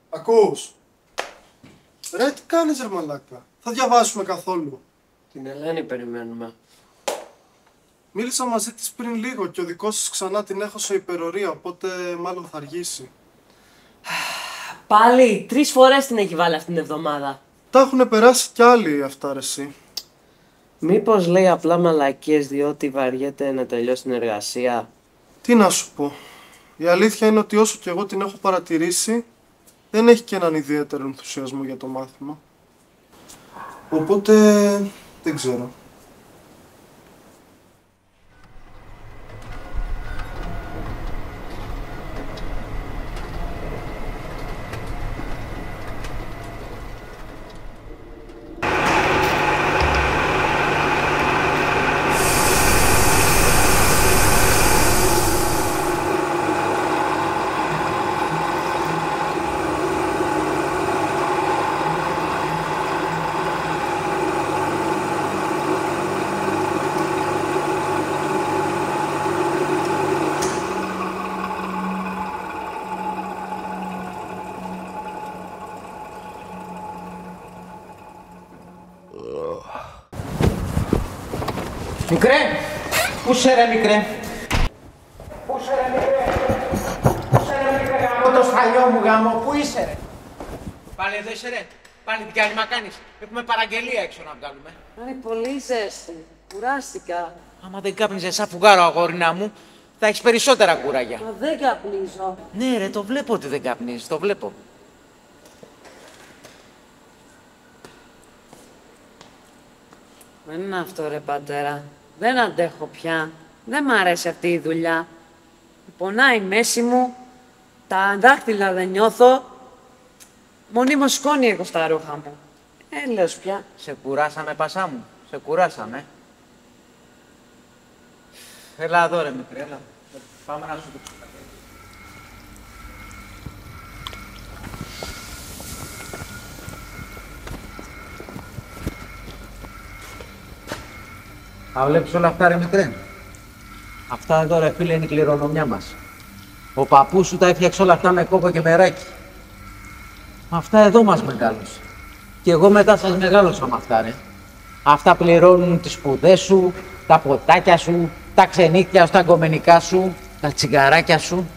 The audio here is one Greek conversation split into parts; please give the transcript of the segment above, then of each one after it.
Ακούς? Ρε, τι κάνεις ρε μαλάκα? Θα διαβάσουμε καθόλου? Την Ελένη περιμένουμε. Μίλησα μαζί της πριν λίγο και ο δικός της ξανά την έχω σε υπερορία, οπότε μάλλον θα αργήσει. Πάλι 3 φορές την έχει βάλει αυτήν την εβδομάδα. Τα έχουν περάσει κι άλλοι αυτά ρε εσύ. Μήπως λέει απλά μαλακίες διότι βαριέται να τελειώσει την εργασία? Τι να σου πω. Η αλήθεια είναι ότι όσο κι εγώ την έχω παρατηρήσει, δεν έχει και έναν ιδιαίτερο ενθουσιασμό για το μάθημα. Οπότε δεν ξέρω. Μικρέ! Πού σε ρε μικρέ! Πού σε ρε μικρέ! Πού σε ρε μικρέ γάμο το σφαλιό μου γάμο! Πού είσαι ρε! Πάλι εδώ είσαι ρε! Πάλι τι κάνεις, μα κάνεις! Έχουμε παραγγελία έξω να βγάλουμε. Είναι πολύ ζέστη. Κουράστηκα. Άμα δεν κάπνιζες σαν φουγάρο αγόρινα μου, θα έχεις περισσότερα κουράγια. Μα δεν καπνίζω. Ναι ρε, το βλέπω ότι δεν καπνίζεις, το βλέπω. Δεν είναι αυτό ρε πατέρα. Δεν αντέχω πια. Δεν μ' αρέσει αυτή η δουλειά. Πονάει η μέση μου. Τα δάχτυλα δεν νιώθω. Μονίμως σκόνη έχω στα ρούχα μου. Έλεος πια. Σε κουράσαμε πασά μου, σε κουράσαμε. Έλα εδώ ρε μικρέ, έλα. Πάμε να σου το πω. Θα βλέπεις όλα αυτά ρε μικρέ. Αυτά εδώ ρε φίλε είναι η κληρονομιά μας. Ο παππούς σου τα έφτιαξε όλα αυτά με κόπο και μεράκι. Αυτά εδώ μας μεγάλωσε. Και εγώ μετά σας μεγάλωσα με αυτά ρε. Αυτά πληρώνουν τις σπουδές σου, τα ποτάκια σου, τα ξενύχια σου, τα γκομενικά σου, τα τσιγαράκια σου.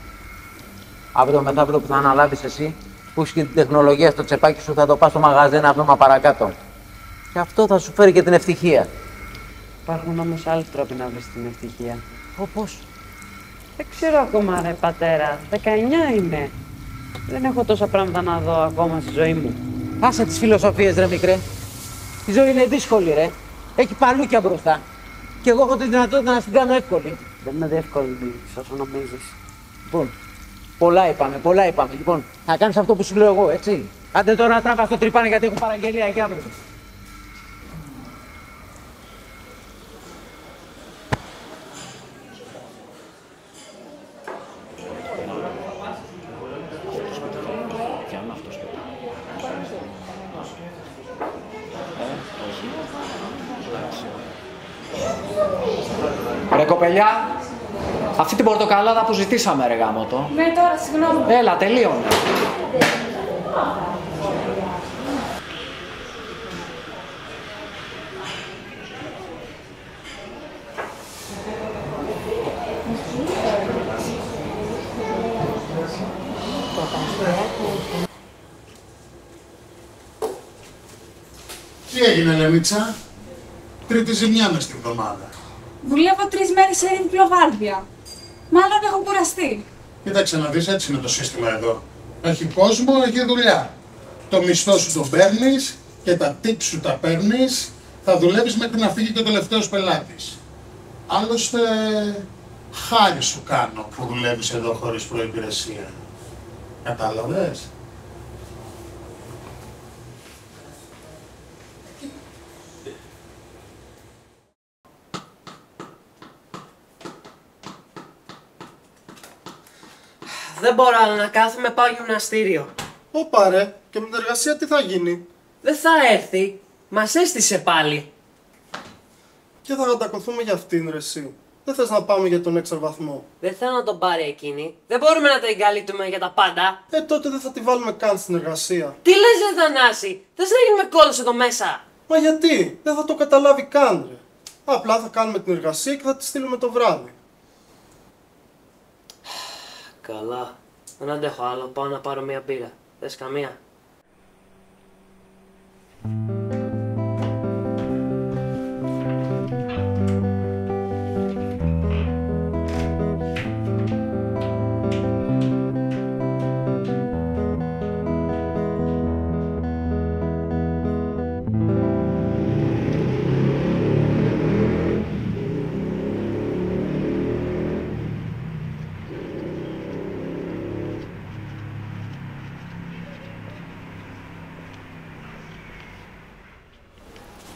Αύριο μεθαύριο που θα αναλάβεις εσύ, που έχεις και την τεχνολογία στο τσεπάκι σου, θα το πας στο μαγαζί ένα βήμα παρακάτω. Και αυτό θα σου φέρει και την ευτυχία. Υπάρχουν όμως άλλοι τρόποι να βρεις την ευτυχία. Όπως? Δεν ξέρω ακόμα ρε πατέρα. 19 είμαι. Δεν έχω τόσα πράγματα να δω ακόμα στη ζωή μου. Άσε τις φιλοσοφίες ρε μικρέ. Η ζωή είναι δύσκολη ρε. Έχει παλούκια μπροστά. Και εγώ έχω τη δυνατότητα να την κάνω εύκολη. Δεν είναι εύκολη όσο νομίζεις. Λοιπόν, πολλά είπαμε, πολλά είπαμε. Λοιπόν, θα κάνεις αυτό που σου λέω εγώ, έτσι. Άντε τώρα τράβα στο τρυπάνι γιατί έχω παραγγελία εκεί αύριο. Ρε κοπελιά, αυτή την πορτοκαλάδα που ζητήσαμε ρε γάμοτο. Ναι, τώρα, συγγνώμη. Έλα, τελείωνε. Τι έγινε Λεμίτσα, τρίτη ζημιά μες την εβδομάδα. Δουλεύω 3 μέρες σε διπλοβάρδια. Μάλλον έχω κουραστεί. Κοίταξε να δεις, έτσι είναι το σύστημα εδώ. Έχει κόσμο, έχει δουλειά. Το μισθό σου το παίρνεις και τα tips σου τα παίρνεις. Θα δουλεύεις μέχρι να φύγει και ο τελευταίος πελάτης. Άλλωστε, χάρη σου κάνω που δουλεύεις εδώ χωρίς προϋπηρεσία. Κατάλαβες? Δεν μπορώ άλλο να κάθομαι, πάω γυμναστήριο. Όπα ρε, και με την εργασία τι θα γίνει? Δεν θα έρθει. Μας έστησε πάλι. Και θα κατακωθούμε για αυτήν ρε εσύ. Δεν θες να πάμε για τον έξτρα βαθμό? Δεν θέλω να τον πάρει εκείνη. Δεν μπορούμε να τα εγκαλύπτουμε για τα πάντα. Τότε δεν θα τη βάλουμε καν στην εργασία. Τι λες, ρε Θανάση, θες να γίνουμε κόλλος εδώ μέσα? Μα γιατί? Δεν θα το καταλάβει καν, ρε. Απλά θα κάνουμε την εργασία και θα τη στείλουμε το βράδυ. Καλά. Δεν αντέχω άλλο. Πάω να πάρω μια μπύρα. Θες καμία?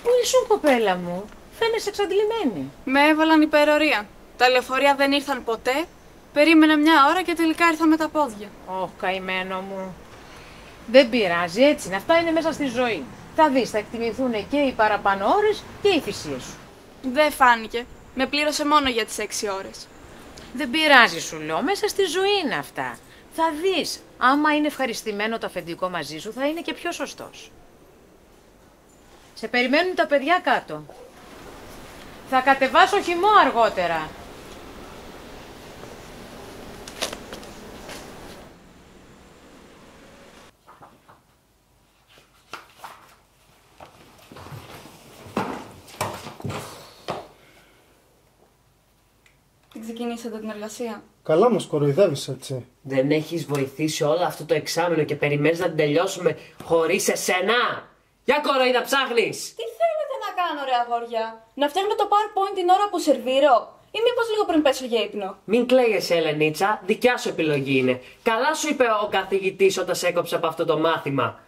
Πού ήσουν, κοπέλα μου? Φαίνεσαι εξαντλημένη. Με έβαλαν υπερορία. Τα λεωφορεία δεν ήρθαν ποτέ. Περίμενα μια ώρα και τελικά ήρθα με τα πόδια. Ωχ, καημένο μου. Δεν πειράζει, έτσι είναι. Αυτά είναι μέσα στη ζωή. Θα δεις, θα εκτιμηθούν και οι παραπάνω ώρες και οι θυσίες σου. Δεν φάνηκε. Με πλήρωσε μόνο για τις 6 ώρες. Δεν πειράζει, σου λέω. Μέσα στη ζωή είναι αυτά. Θα δεις. Άμα είναι ευχαριστημένο το αφεντικό μαζί σου, θα είναι και πιο σωστός. Σε περιμένουν τα παιδιά κάτω. Θα κατεβάσω χυμό αργότερα. Την ξεκινήσατε την εργασία? Καλά μας κοροϊδεύεις έτσι. Δεν έχεις βοηθήσει όλο αυτό το εξάμηνο και περιμένεις να την τελειώσουμε χωρίς εσένα? Για κοροϊδά ψάχνεις! Τι θέλετε να κάνω, ρε αγόρια? Να φτιάχνω το PowerPoint την ώρα που σερβίρω? Ή μήπως λίγο πριν πέσω για ύπνο? Μην κλαίγεσαι, Ελενίτσα, δικιά σου επιλογή είναι. Καλά σου είπε ο καθηγητής όταν σε έκοψε από αυτό το μάθημα.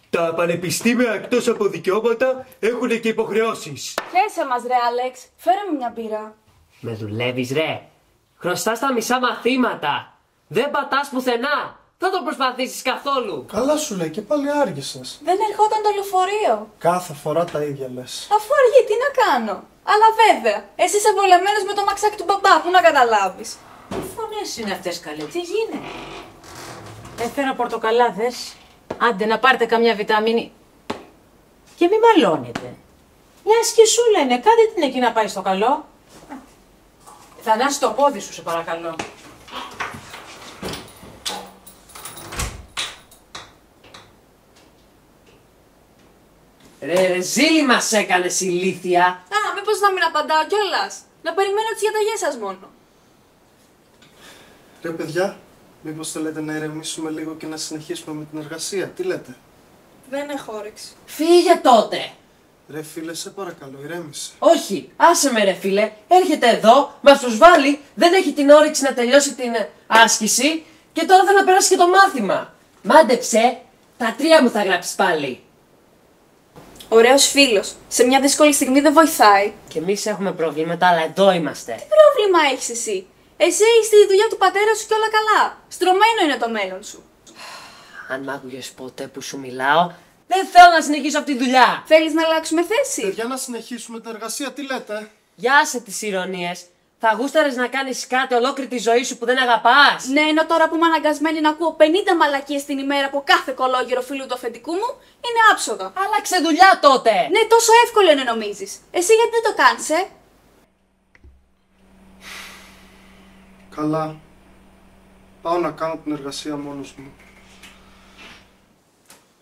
Τα πανεπιστήμια εκτός από δικαιώματα έχουν και υποχρεώσεις. Χέσε μας, ρε Άλεξ. Φέρε μου μια μπύρα. Με δουλεύεις, ρε. Χρωστάς τα μισά μαθήματα. Δεν πατάς πουθενά. Δεν το προσπαθήσεις καθόλου. Καλά σου λέει και πάλι άργησες. Δεν ερχόταν το λεωφορείο. Κάθε φορά τα ίδια λες. Αφού αργεί, τι να κάνω? Αλλά βέβαια, εσύ είσαι βολεμένος με το μαξάκι του μπαμπά, που να καταλάβεις. Τι φωνές είναι αυτές, καλέ, τι γίνεται? Έφερα πορτοκαλάδες. Άντε να πάρετε καμιά βιταμίνη. Και μη μαλώνετε. Μια σκισούλα είναι, κάντε την εκεί να πάει στο καλό. Θανάση το πόδι σου, σε παρακαλώ. Ρε ζήλι μας έκανες, ηλίθια. Α, μήπως να μην απαντάω κιόλας? Να περιμένω τις διαταγές σας μόνο. Ρε παιδιά, μήπως θέλετε να ηρεμήσουμε λίγο και να συνεχίσουμε με την εργασία? Τι λέτε? Δεν έχω όρεξη. Φύγε τότε. Ρε φίλε, σε παρακαλώ, ηρέμησε. Όχι, άσε με ρε φίλε. Έρχεται εδώ, μας προσβάλλει, δεν έχει την όρεξη να τελειώσει την άσκηση και τώρα θέλει να περάσει και το μάθημα. Μάντεψε, τα 3 μου θα γράψεις πάλι. Ωραίος φίλος. Σε μια δύσκολη στιγμή δεν βοηθάει. Και εμείς έχουμε προβλήματα, αλλά εδώ είμαστε. Τι πρόβλημα έχεις εσύ? Εσύ είσαι στη δουλειά του πατέρα σου και όλα καλά. Στρωμένο είναι το μέλλον σου. Αν μ' άκουγες ποτέ που σου μιλάω, δεν θέλω να συνεχίσω αυτή τη δουλειά. Θέλεις να αλλάξουμε θέση? Παιδιά, να συνεχίσουμε την εργασία, τι λέτε? Για άσε τις ηρωνίες. Θα γούσταρες να κάνεις κάτι ολόκληρη τη ζωή σου που δεν αγαπάς? Ναι, ενώ τώρα που είμαι αναγκασμένη να ακούω 50 μαλακίες την ημέρα από κάθε κολόγερο φίλου του αφεντικού μου, είναι άψογα. Άλλαξε δουλειά τότε. Ναι, τόσο εύκολο είναι νομίζεις. Εσύ γιατί δεν το κάνεις, Καλά. Πάω να κάνω την εργασία μόνος μου.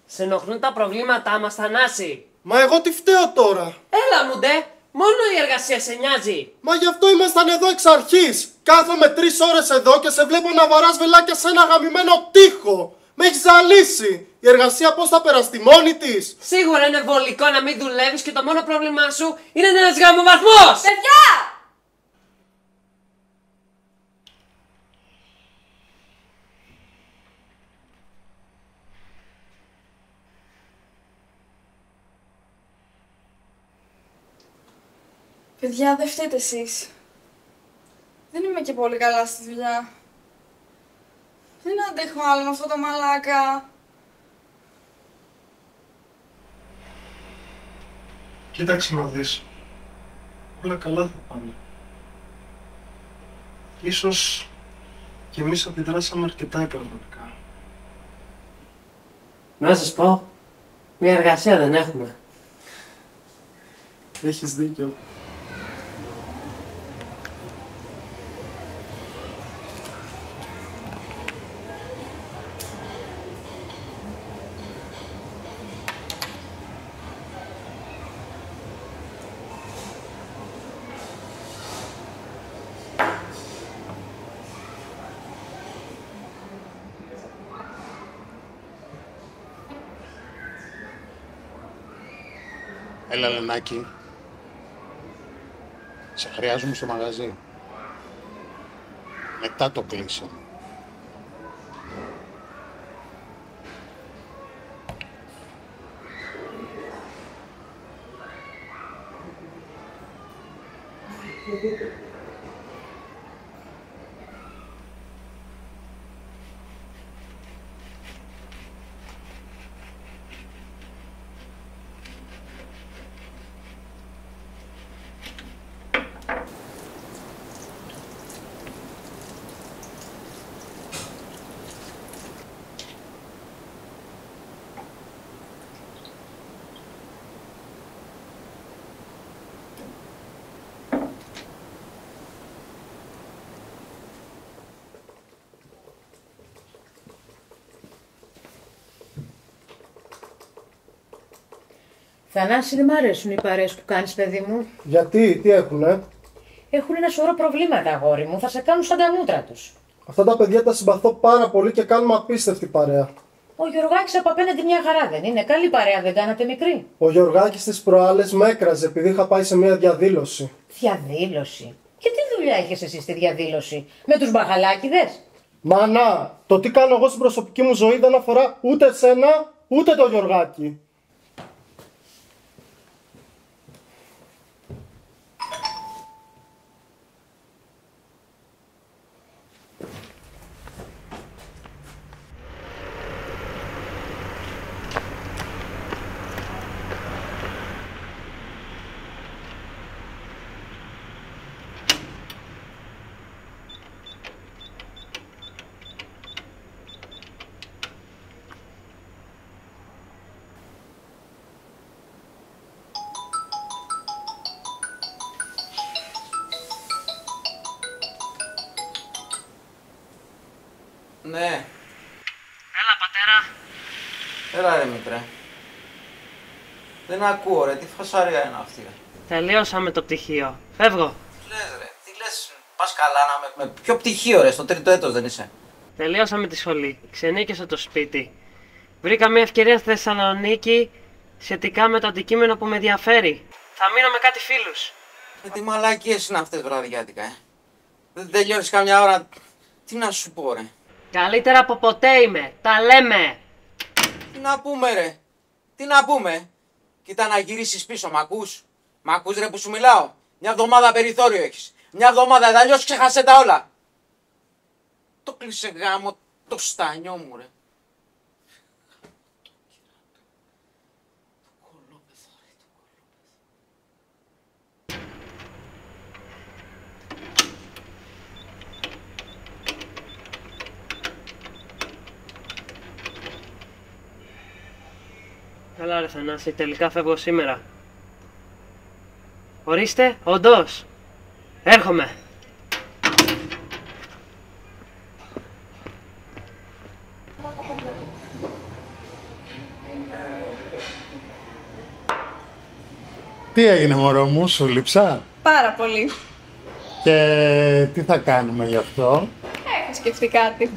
Σε ενοχλούν τα προβλήματά μας, Θανάση? Μα εγώ τι φταίω τώρα? Έλα μου ντε, μόνο η εργασία σε νοιάζει. Μα γι' αυτό ήμασταν εδώ εξ αρχής. Κάθομαι 3 ώρες εδώ και σε βλέπω να βαράς βελάκια σε ένα γαμημένο τοίχο. Με έχεις ζαλίσει. Η εργασία πώς θα περαστεί μόνη της? Σίγουρα είναι βολικό να μην δουλεύεις και το μόνο πρόβλημά σου είναι ένας γαμοβαθμός. Παιδιά! Παιδιά, δεν φταίτε εσείς. Δεν είμαι και πολύ καλά στη δουλειά. Δεν αντέχω άλλο με αυτό το μαλάκα. Κοίταξε να δεις. Όλα καλά θα πάνε. ίσως και εμείς αντιδράσαμε αρκετά υπερβολικά. Να σας πω, μια εργασία δεν έχουμε. Έχεις δίκιο. Έλα, Λενάκη. Σε χρειάζομαι στο μαγαζί. Μετά το κλείσω. Θανάση, δεν μ' αρέσουν οι παρέες που κάνεις, παιδί μου. Γιατί, τι έχουνε? Έχουν ένα σωρό προβλήματα, αγόρι μου. Θα σε κάνουν σαν τα μούτρα τους. Αυτά τα παιδιά τα συμπαθώ πάρα πολύ και κάνουμε απίστευτη παρέα. Ο Γιωργάκης από απέναντι μια χαρά δεν είναι? Καλή παρέα δεν κάνατε, μικρή? Ο Γιωργάκης τις προάλλες με έκραζε επειδή είχα πάει σε μια διαδήλωση. Διαδήλωση? Και τι δουλειά είχες εσύ στη διαδήλωση? Με τους μπαχαλάκηδες? Μανά, το τι κάνω εγώ στην προσωπική μου ζωή δεν αφορά ούτε εσένα ούτε το Γιωργάκη. Ναι. Έλα, πατέρα. Έλα ρε μικρέ. Δεν ακούω ρε, τι φασαρία είναι αυτή ρε. Τελείωσαμε το πτυχίο. Φεύγω. Τι λες ρε, τι λες, πας καλά να με ποιο πτυχίο ρε, στο τρίτο έτος δεν είσαι? Τελείωσαμε τη σχολή. Ξενίκησα το σπίτι. Βρήκα μια ευκαιρία στη Θεσσαλονίκη σχετικά με το αντικείμενο που με ενδιαφέρει. Θα μείνω με κάτι φίλους. Τι μαλακίες είναι αυτές βραδιάτικα, Δεν τελειώνεις καμιά ώρα, τι να σου πω ρε. Καλύτερα από ποτέ είμαι. Τα λέμε. Τι να πούμε ρε, τι να πούμε. Κοίτα να γυρίσεις πίσω, μ' ακούς? Μ' ακούς ρε που σου μιλάω? Μια εβδομάδα περιθώριο έχεις. Μια εβδομάδα, αλλιώς ξέχασε τα όλα. Το κλείσε γάμο το στάνιο μου ρε. Καλά ρε Θανάση, τελικά φεύγω σήμερα. Ορίστε, όντως. Έρχομαι. Τι έγινε μωρό μου, σου λείψα? Πάρα πολύ. Και τι θα κάνουμε γι' αυτό? Έχω σκεφτεί κάτι.